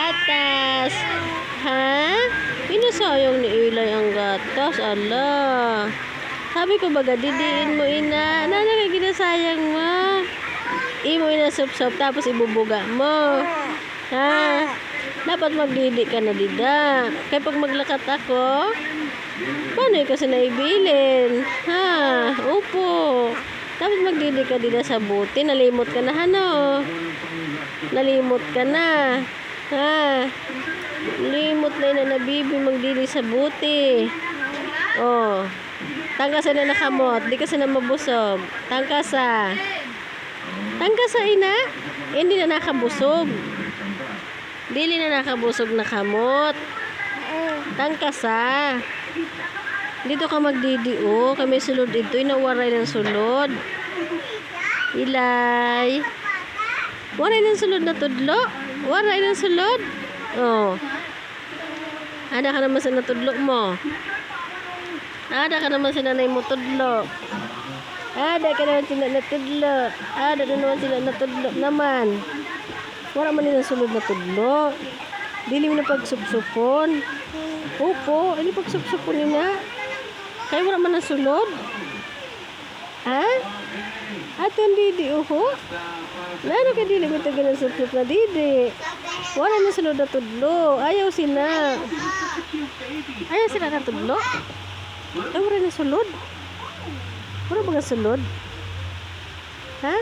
gatas. Ha? Pinasayang ni Ilay ang gatas. Ala. Sabi ko baga, didiin mo ina. Nana ka ginasayang mo. Imo ina sup-sup tapos ibubuga mo. Ha? Dapat magdidi ka na dida. Kaya pag maglakat ako, paano kasi naibilin? Ha? Upo. Dapat magdidi ka dida sa buti. Nalimot ka na, ano? Nalimot ka na. Ha? Limot na ina na bibi magdidi sa buti. Oh. Tangkasa na nakamot. Di kasi na mabusog. Tangkasa. Tangkasa ina. Hindi na nakabusog. Dili na nakabusog na kamot. Tangkasa. Dito ka magdidi oh. Kami sulod dito. Inawaray ng sulod. Ilay. Waray ng sulod na tudlo. Waray ng sulod. Oh. Ada ka naman sa natudlo mo. Ada ka naman sila na mo tudlo. Ada ka naman sila natudlo. Ada ka naman sila natudlo naman. Wala man nilang sulod na tudlo. Dili mo na pagsupsupon. Opo, ini pagsupsupon nila. Kaya wala man ang sulod. Ha? Ato ang didi, uho? Lalo ka dili mo tagal ang supsup na didi. Wala na sulod na tudlo. Ayaw sila. Ayaw sila na tudlo. Ay, wala na sulod. Wala ba nga sulod? Ha?